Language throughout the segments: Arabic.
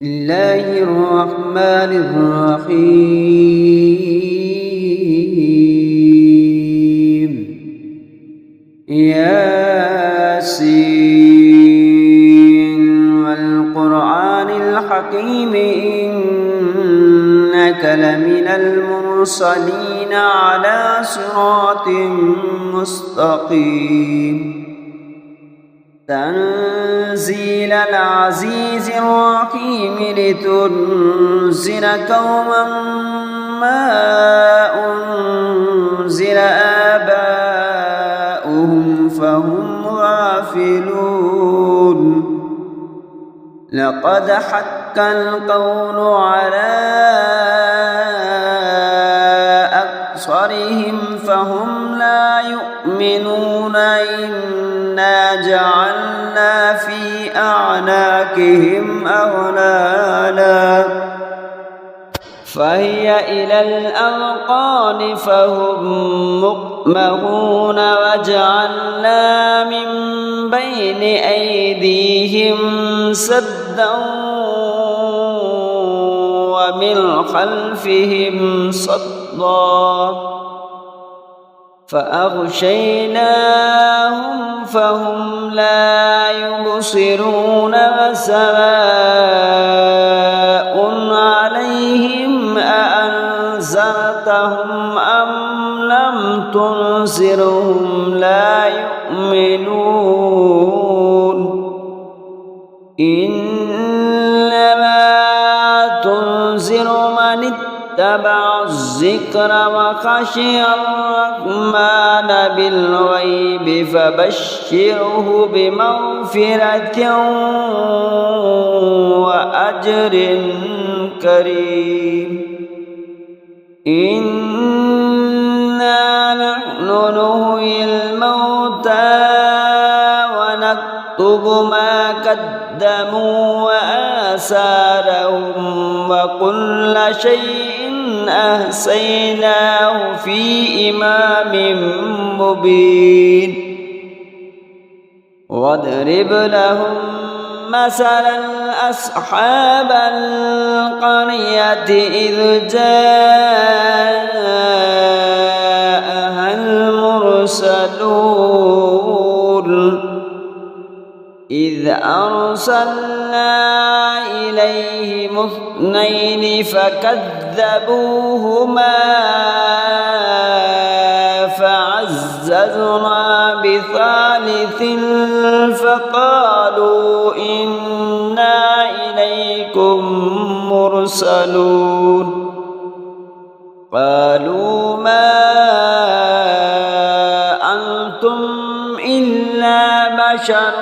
الله الرحمن الرحيم. ياسين والقرآن الحكيم إنك لمن المرسلين على صراط مستقيم. تنزيل العزيز الرحيم لتنذر قوما ما أنزل آباؤهم فهم غافلون. لقد حق القول على أكثرهم فهم لا يؤمنون. إنا جعلنا في أعناقهم أغلالا فهي إلى الأذقان فهم مقمحون. وجعلنا من بين أيديهم سدا ومن خلفهم صدا فأغشيناهم فهم لا يبصرون. وسواء عليهم أأنذرتهم أم لم تنذرهم لا يؤمنون. إنما تنذر من اتبع الذكر وخشي الرحمن بالغيب فبشره بمغفرة وأجر كريم. إنا نحن نحيي الموتى ونكتب ما قدموا وآثارهم وكل شيء أحصيناه في إمام مبين. واضرب لهم مثلا أصحاب القرية إذ جاءها المرسلون إذ أرسلنا إليهم اثنين فكذبوهما فعززنا بثالث فقالوا إنا إليكم مرسلون. قالوا ما أنتم إلا بشر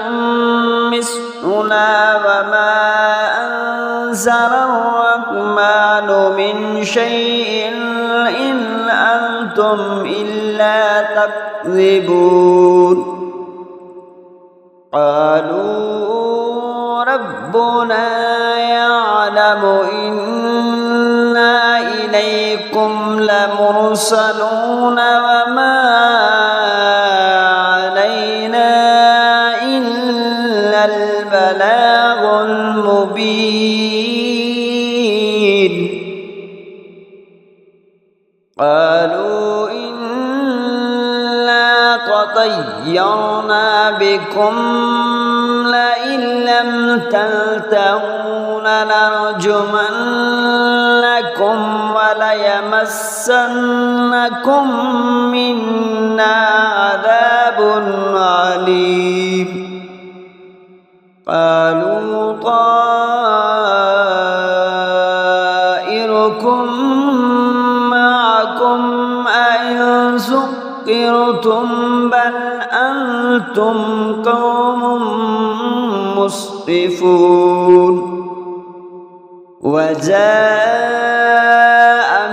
مثلنا وما أنزل الرحمن من شيء إن أنتم إلا تكذبون. قالوا ربنا يعلم إنا إليكم لمرسلون وما علينا إلا البلاغ المبين. قالوا إنا تطيرنا بكم لئن لم تنتهوا لنرجمنكم وليمسنكم منا عذاب عليم. قالوا طائركم معكم أئن ذكرتم بل أنتم قوم مسرفون. وجاء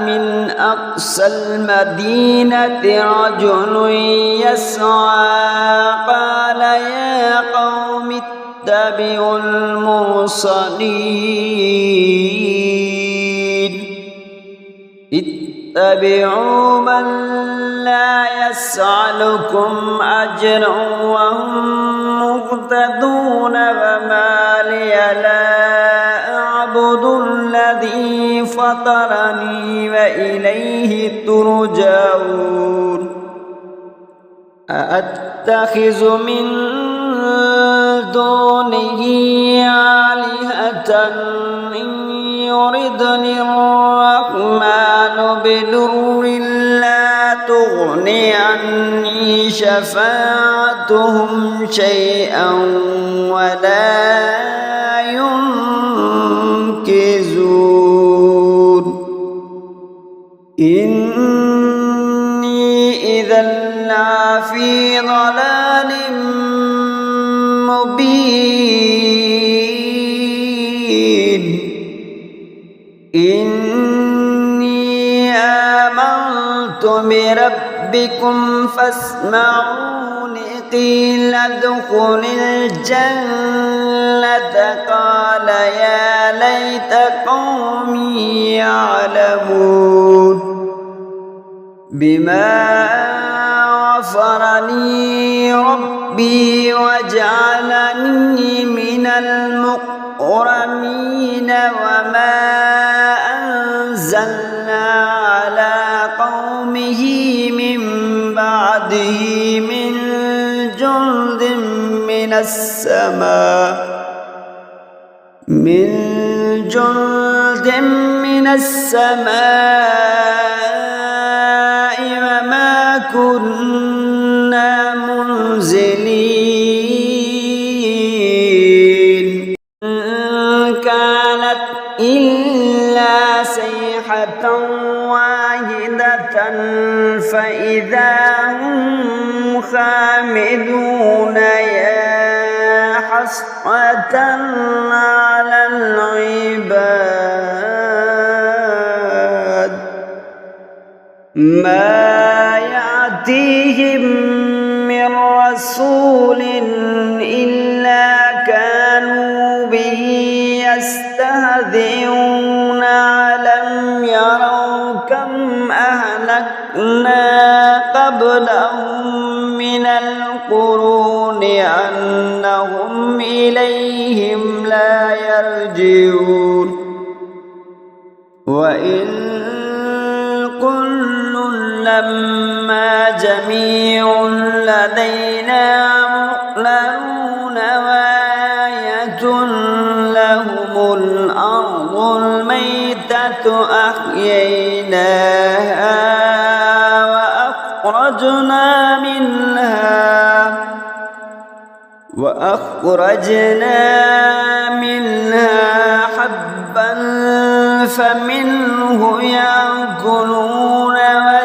من أقصى المدينة رجل يسعى قال يا قوم اتبعوا المرسلين اتبعوا من لا يسألكم أجرا وهم مهتدون. وما لي لا اعبدوا الذي فطرني وإليه ترجعون أأتخذ من دونه آلهة إن يردني الرحمن بضر لا تغني عني شفاعتهم شيئا ولا ينقذون إني إذا لفي ضلال مبين إني آمنت بربكم فاسمعون قيل ادخل الجنة قال يا ليت قومي يعلمون بما غفر لي ربي وجعلني من المكرمين وما أنزلنا على قومه من بعده من جند من السماء وما كنا منزلين إن كانت إلا صيحة واحدة فإذا هم خامدون يا حسرة على العباد ما يأتيهم من رسول إلا كانوا به يستهزئون ألم يروا كم أهلكنا قبلهم من القرون أنهم إليهم لا يرجعون وإن كل لما جميع لدينا محضرون وآية لهم الأرض الميتة أحييناها وأخرجنا منها حبا فمنه يأكلون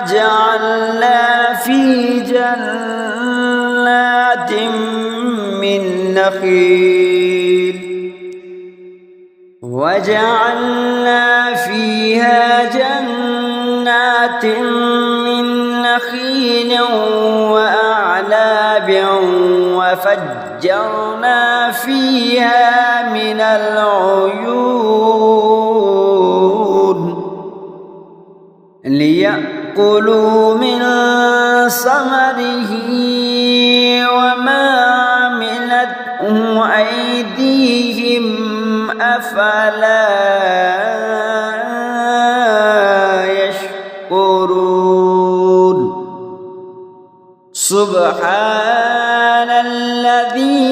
وجعلنا في جنات من نخيل وجعلنا فيها جنات من نخيل وأعناب وفجرنا فيها من العيون ليأكلوا من ثمره وما عملته أيديهم أفلا يشكرون سبحان الذي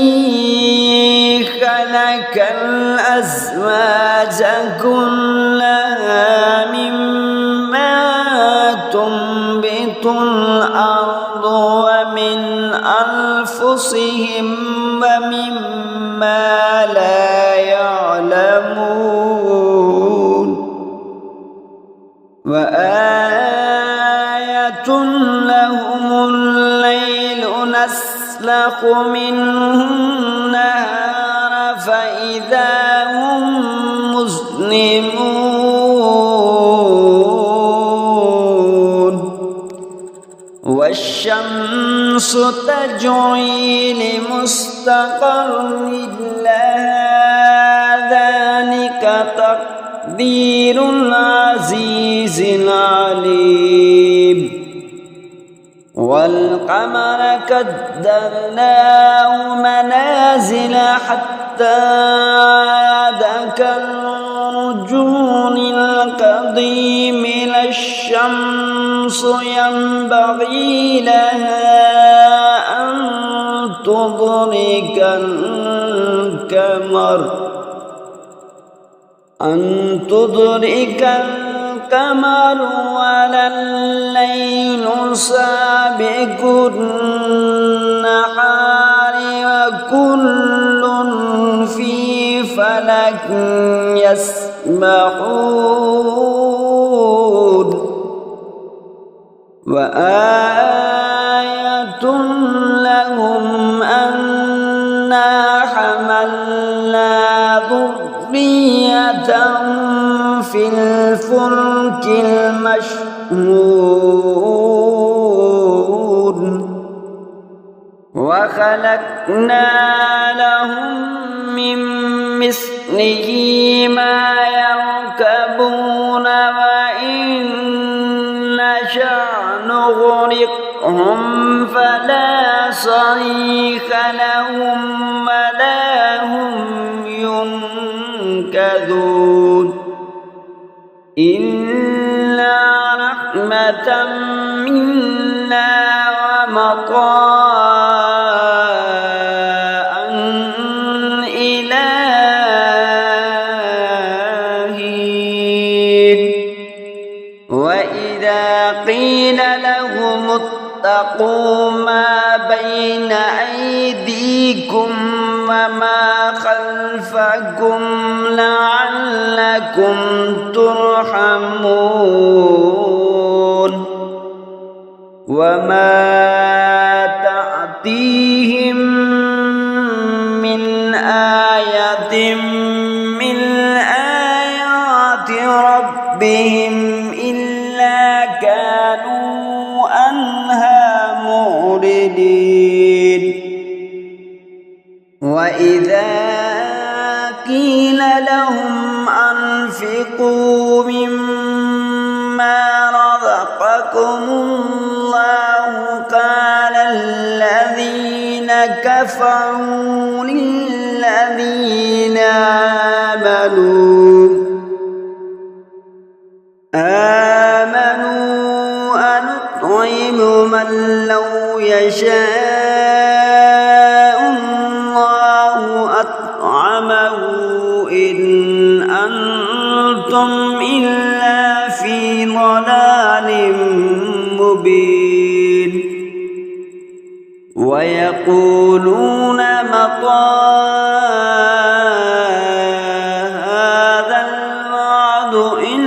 خلق الأزواج كلها مما تنبت الأرض ومن أنفسهم ومما لا يعلمون وآية لهم الليل نسلخ منه النهار فإذا هم مظلمون والشمس تجري لمستقر لها ذلك تقدير العزيز العليم والقمر قدرناه منازل حتى عاد كالعرجون النرجون القديم لا الشمس ينبغي لها أن تدرك القمر ولا الليل سابق النهار وكل في فلك يسبحون وآية لهم أنا حملنا ذريتهم في الفلك المشحون وخلقنا لهم من مثله ما يركبون وإن نشأ نغرقهم فلا صريخ لهم ولا هم ينقذون إلا رحمة منا ومطاعا إلى حين وإذا قيل لهم اتقوا ما بين أيديكم وما خلفكم لعلكم ترحمون وما تأتيهم من آية من آيات ربهم إلا كانوا عنها معرضين وإذا قيل لهم أنفقوا مما رزقكم الله قال الذين كفروا للذين آمنوا أنطعم من لو يشاء الله أطعمه إن أنتم إلا في ضلال مبين ويقولون متى هذا الوعد إن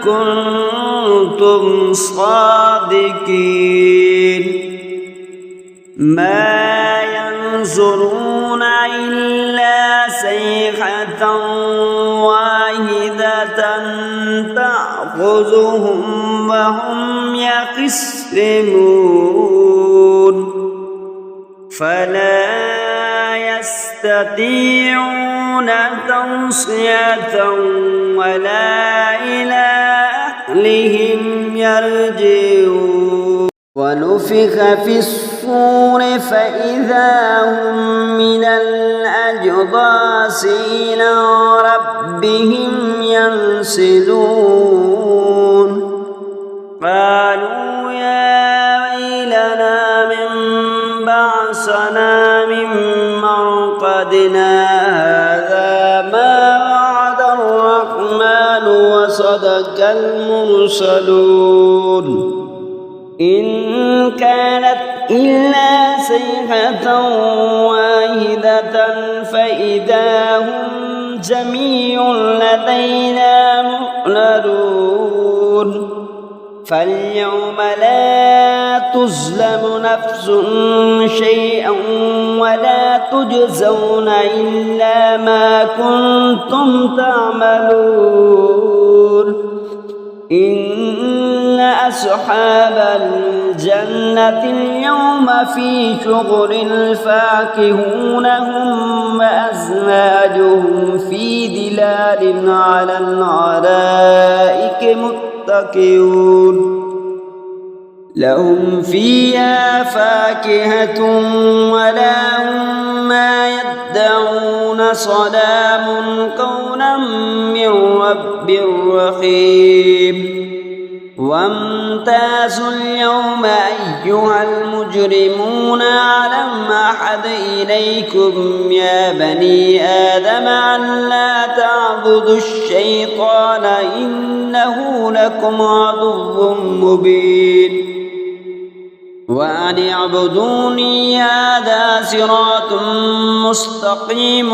كنتم صادقين ما ينظرون إلا صيحة واحدة تأخذهم وهم يخصمون فلا يستطيعون توصية ولا إلى أهلهم يرجعون ونفخ في الصور فإذا هم من الأجداث إلى ربهم ينسلون قالوا يا ويلنا من بعثنا من مرقدنا هذا ما وعد الرحمن وصدق المرسلون إن كانت إلا صيحة واحدة فإذا هم جميع لدينا محضرون فاليوم لا تظلم نفس شيئا ولا تجزون إلا ما كنتم تعملون إن أصحاب الجنة اليوم في شغل فاكهون هم وأزواجهم في ظلال على الأرائك متكئون لهم فيها فاكهة ولهم ما يدعون سلام قولا من رب رحيم وامتازوا اليوم أيها المجرمون ألم أعهد إليكم يا بني آدم أن لا تعبدوا الشيطان إنه لكم عدو مبين وأن اعبدوني هذا صراط مستقيم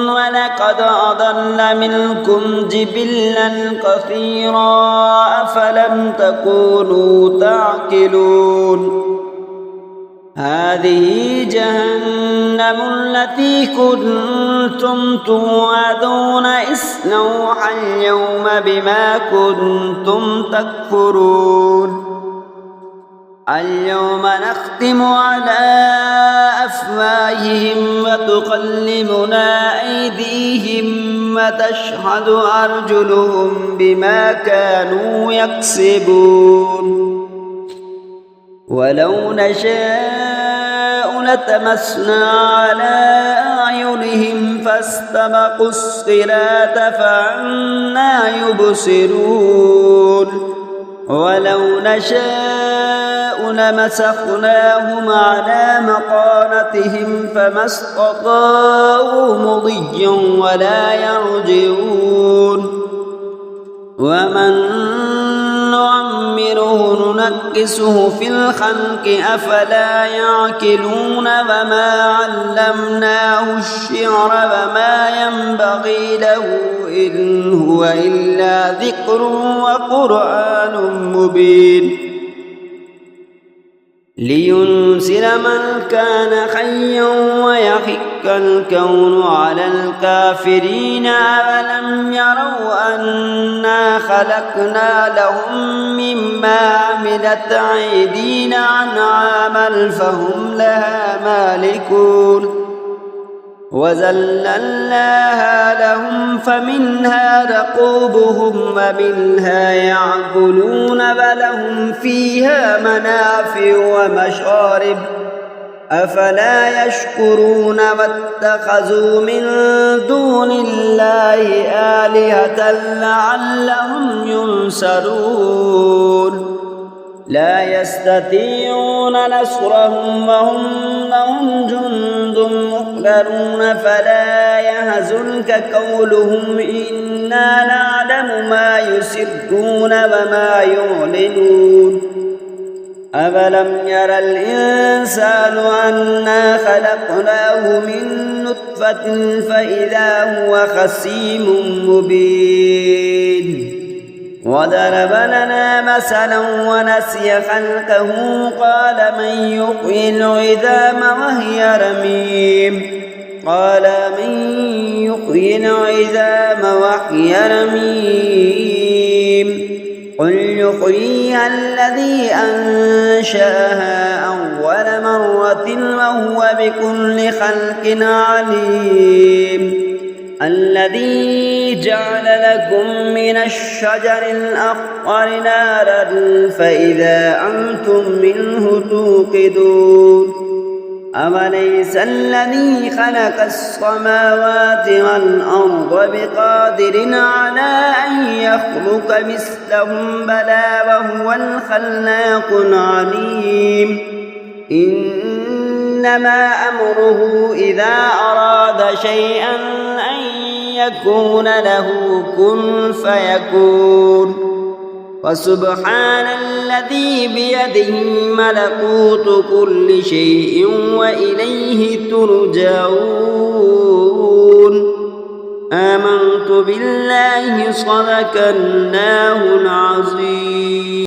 ولقد أضل منكم جبلا كثيرا أفلم تكونوا تعقلون هذه جهنم التي كنتم توعدون اصلوها اليوم بما كنتم تكفرون اليوم نختم على أفواههم وتكلمنا أيديهم وتشهد أرجلهم بما كانوا يكسبون ولو نشاء لتمسنا على أعينهم فاستبقوا الصراط فأنى يبصرون ولو نشاء لمسخناهم على مكانتهم فما استطاعوا مضيا ولا يرجعون ومن نعمره ننكسه في الخلق أفلا يعقلون وما علمناه الشعر وما ينبغي له إن هو إلا ذكر وقرآن مبين لينذر من كان حيا ويحق الكون على الكافرين أولم يروا أنا خلقنا لهم مما عملت أيدينا أنعاما فهم لها مالكون وذللناها لهم فمنها ركوبهم ومنها يأكلون ولهم فيها منافع ومشارب أفلا يشكرون واتخذوا من دون الله آلهة لعلهم ينصرون لا يستطيعون نصرهم وهم لهم جند محضرون فلا يحزنك قولهم إنا نعلم ما يسرون وما يعلنون أفلم ير الإنسان أنا خلقناه من نطفة فإذا هو خصيم مبين وضرب لنا مثلا ونسي خلقه قال من يحيي العظام وهي رميم قال من يحيي العظام وهي رميم قل يحييها الذي أنشأها أول مرة وهو بكل خلق عليم الذي جعل لكم من الشجر الأخضر نارا فإذا أنتم منه توقدون أوليس الذي خلق السماوات والأرض بقادر على أن يخلق مثلهم بلى وهو الخلاق العليم إنما أمره إذا أراد شيئا أن يكون له كن فيكون وسبحان الذي بيده ملكوت كل شيء وإليه ترجعون آمنت بالله صدق الله العظيم.